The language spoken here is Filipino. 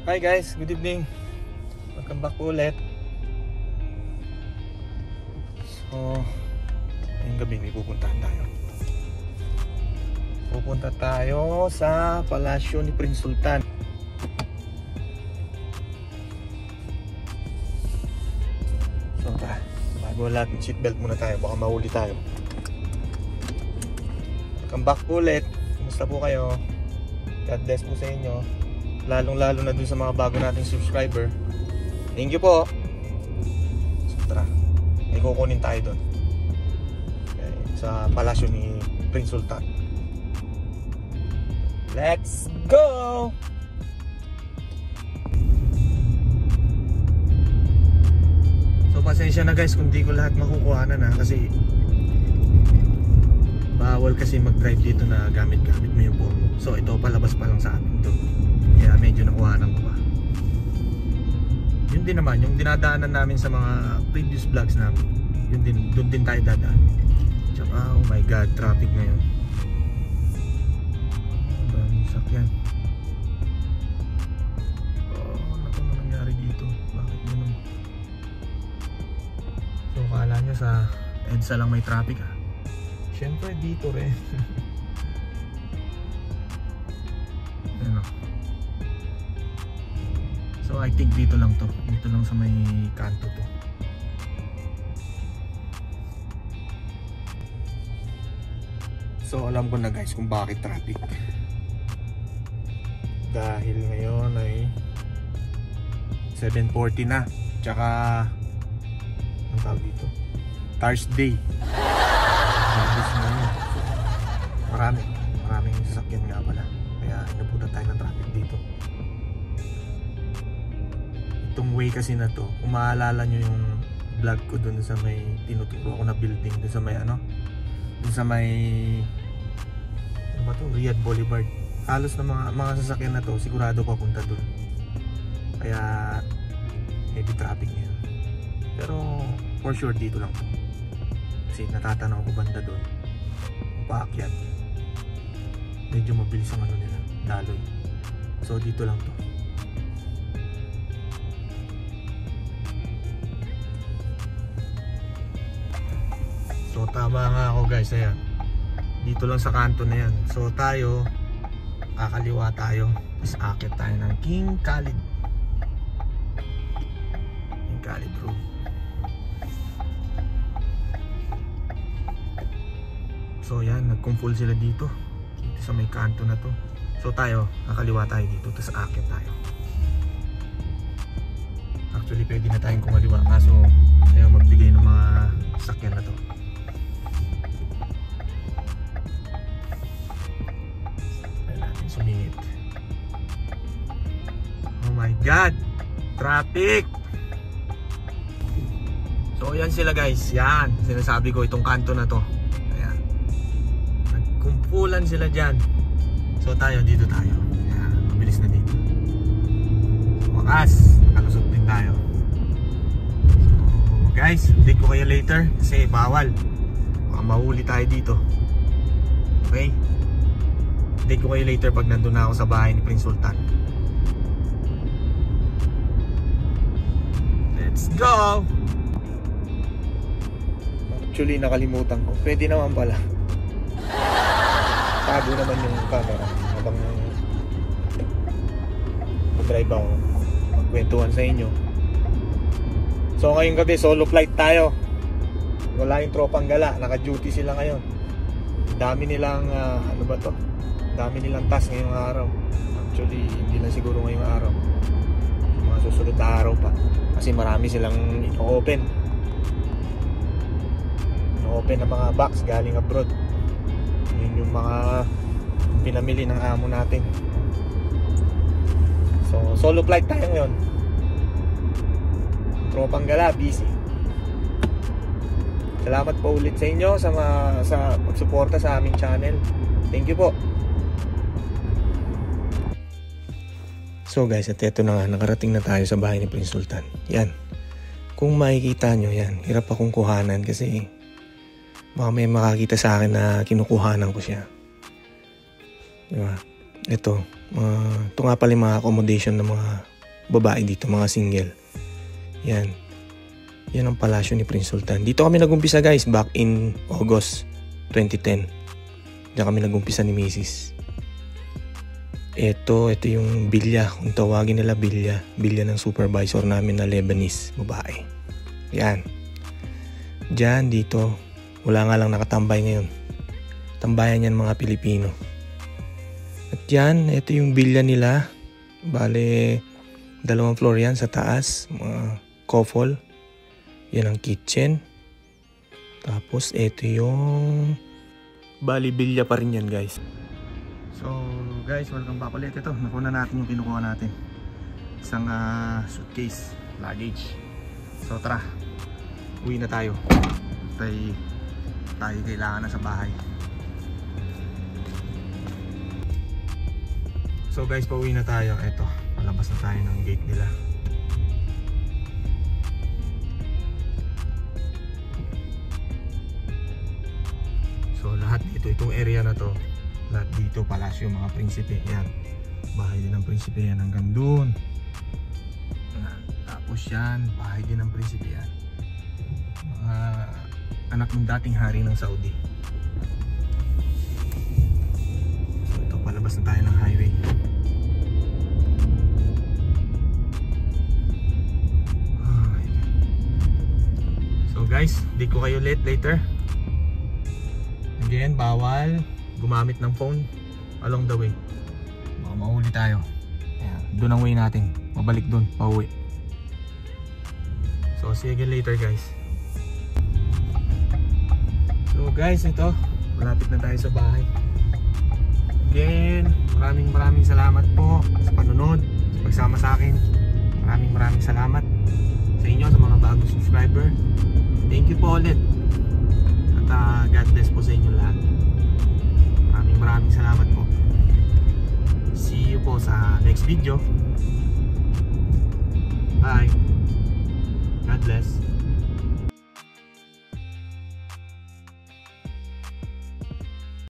Hi guys, good evening. Welcome back po ulit. So, ngayong gabi may pupuntahan tayo. Pupunta tayo sa palasyo ni Prince Sultan. So tara, bago lahat ng seatbelt muna tayo, baka mahuli tayo. Welcome back po ulit. Kumusta po kayo? God bless po sa inyo. Lalong-lalo na dun sa mga bago nating subscriber. Thank you po. So tara, may kukunin tayo dun, okay, sa palasyo ni Prince Sultan. Let's go! So pasensya na guys kung di ko lahat makukuhanan kasi bawal kasi mag-drive dito na gamit-gamit mo yung phone mo. So ito palabas pa lang sa amin to. Kaya medyo nakuhanan ko pa. Yun din naman, yung dinadaanan namin sa mga previous vlogs namin, yun din, doon din tayo dadaan. Tsaka oh my god, traffic ngayon. Daming sakyan. Oh, naku, ano nangyari dito? Bakit ganun? So kala nyo sa EDSA lang may traffic ha? Siyempre dito rin. Ano? So I think dito lang to. Dito lang sa may kanto to. So alam ko na guys kung bakit traffic. Dahil ngayon ay 7:40 na. Tsaka ang tawag dito, Thursday. Tapos ngayon maraming sasakyan nga pala. Kaya inabutan tayo ng traffic dito. Itong way kasi na to, kung maalala nyo yung vlog ko dun sa may tinuturo ko na building dun sa may ano, dun sa may ano ba to, Riyadh Boulevard. Halos na mga sasakyan na to sigurado papunta dun. Kaya heavy traffic ngayon. Pero for sure dito lang to. Kasi natatanaw ko banda dun, paakyat, medyo mabilis ang ano nila, daloy. So dito lang to. So tama nga ako guys, ayan. Dito lang sa kanto na yan. So tayo, kakaliwa tayo. Tapos akit tayo ng King Khalid. King Khalid Road. So yan, nag-full sila dito. Dito sa may kanto na to. So tayo, kakaliwa tayo dito. Tapos akit tayo. Actually pwede na tayong kumaliwa. Kaso ayaw magbigay ng mga sakyan na to. Sumingit. Oh my god, traffic. So yan sila guys, yan sinasabi ko, itong kanto na to. Ayan, nagkumpulan sila dyan. So tayo, dito tayo. Ayan, mabilis na dito. So, wakas, nakalusot din tayo. So guys, update ko kayo later kasi bawal, baka mahuli tayo dito. Okay, update ko kayo later pag nandun na ako sa bahay ni Prince Sultan. Let's go! Actually nakalimutan ko, pwede naman pala tago naman yung camera habang drive ako, magkwentuhan sa inyo. So ngayong gabi solo flight tayo. Wala yung tropang gala, naka duty sila ngayon. Dami nilang ano ba to, dami nilang task ngayong araw. Actually hindi lang siguro ngayong araw, mga susunod na araw pa. Kasi marami silang ino-open ng mga box galing abroad. Yun yung mga pinamili ng amo natin. So solo flight tayo ngayon. Tropang gala, busy. Salamat po ulit sa inyo sa pagsuporta sa aming channel. Thank you po. So guys, at eto na nga, nakarating na tayo sa bahay ni Prince Sultan. Yan, kung makikita nyo yan, hirap akong kuhanan kasi baka may makakita sa akin na kinukuhanan ko siya. Diba? Ito nga pala yung mga accommodation ng mga babae dito, mga single. Yan. Yan ang palasyo ni Prince Sultan. Dito kami nagumpisa guys, back in August 2010. Diyan kami nagumpisa ni Mrs. Ito yung bilya. Kung tawagin nila bilya. Bilya ng supervisor namin na Lebanese, babae. Yan. Diyan, dito. Wala nga lang nakatambay ngayon. Tambayan yan mga Pilipino. At yan, ito yung bilya nila. Bale, 2 floor yan sa taas. Mga kofol. Yan ang kitchen. Tapos, ito yung... Bali, bilya pa rin yan guys. So, guys, welcome back ulit. Ito, nakuha natin yung kinukuha natin. Isang suitcase, luggage. So, tara. Uwi na tayo. Tayo kailangan na sa bahay. So guys, pauwi na tayo. Eto, palabas na tayo ng gate nila. So lahat dito, itong area na to, lahat dito palasyo mga prinsipe. Yan, bahay din ng prinsipe yan hanggang dun. Yan. Tapos yan, bahay din ng prinsipe yan. Mga anak ng dating hari ng Saudi. So ito, palabas na tayo ng highway. So guys, di ko kayo later. Again, bawal gumamit ng phone along the way. Baka mahuli tayo. Ayan, doon ang way natin. Mabalik doon, pauwi. So see you again later guys. So guys, ito, malapit na tayo sa bahay. Again, maraming salamat po sa panonood, sa pagsama sa akin. Maraming salamat sa inyo, sa mga bagong subscriber. Thank you po ulit. At God bless po sa inyo lahat. Maraming salamat po. See you po sa next video.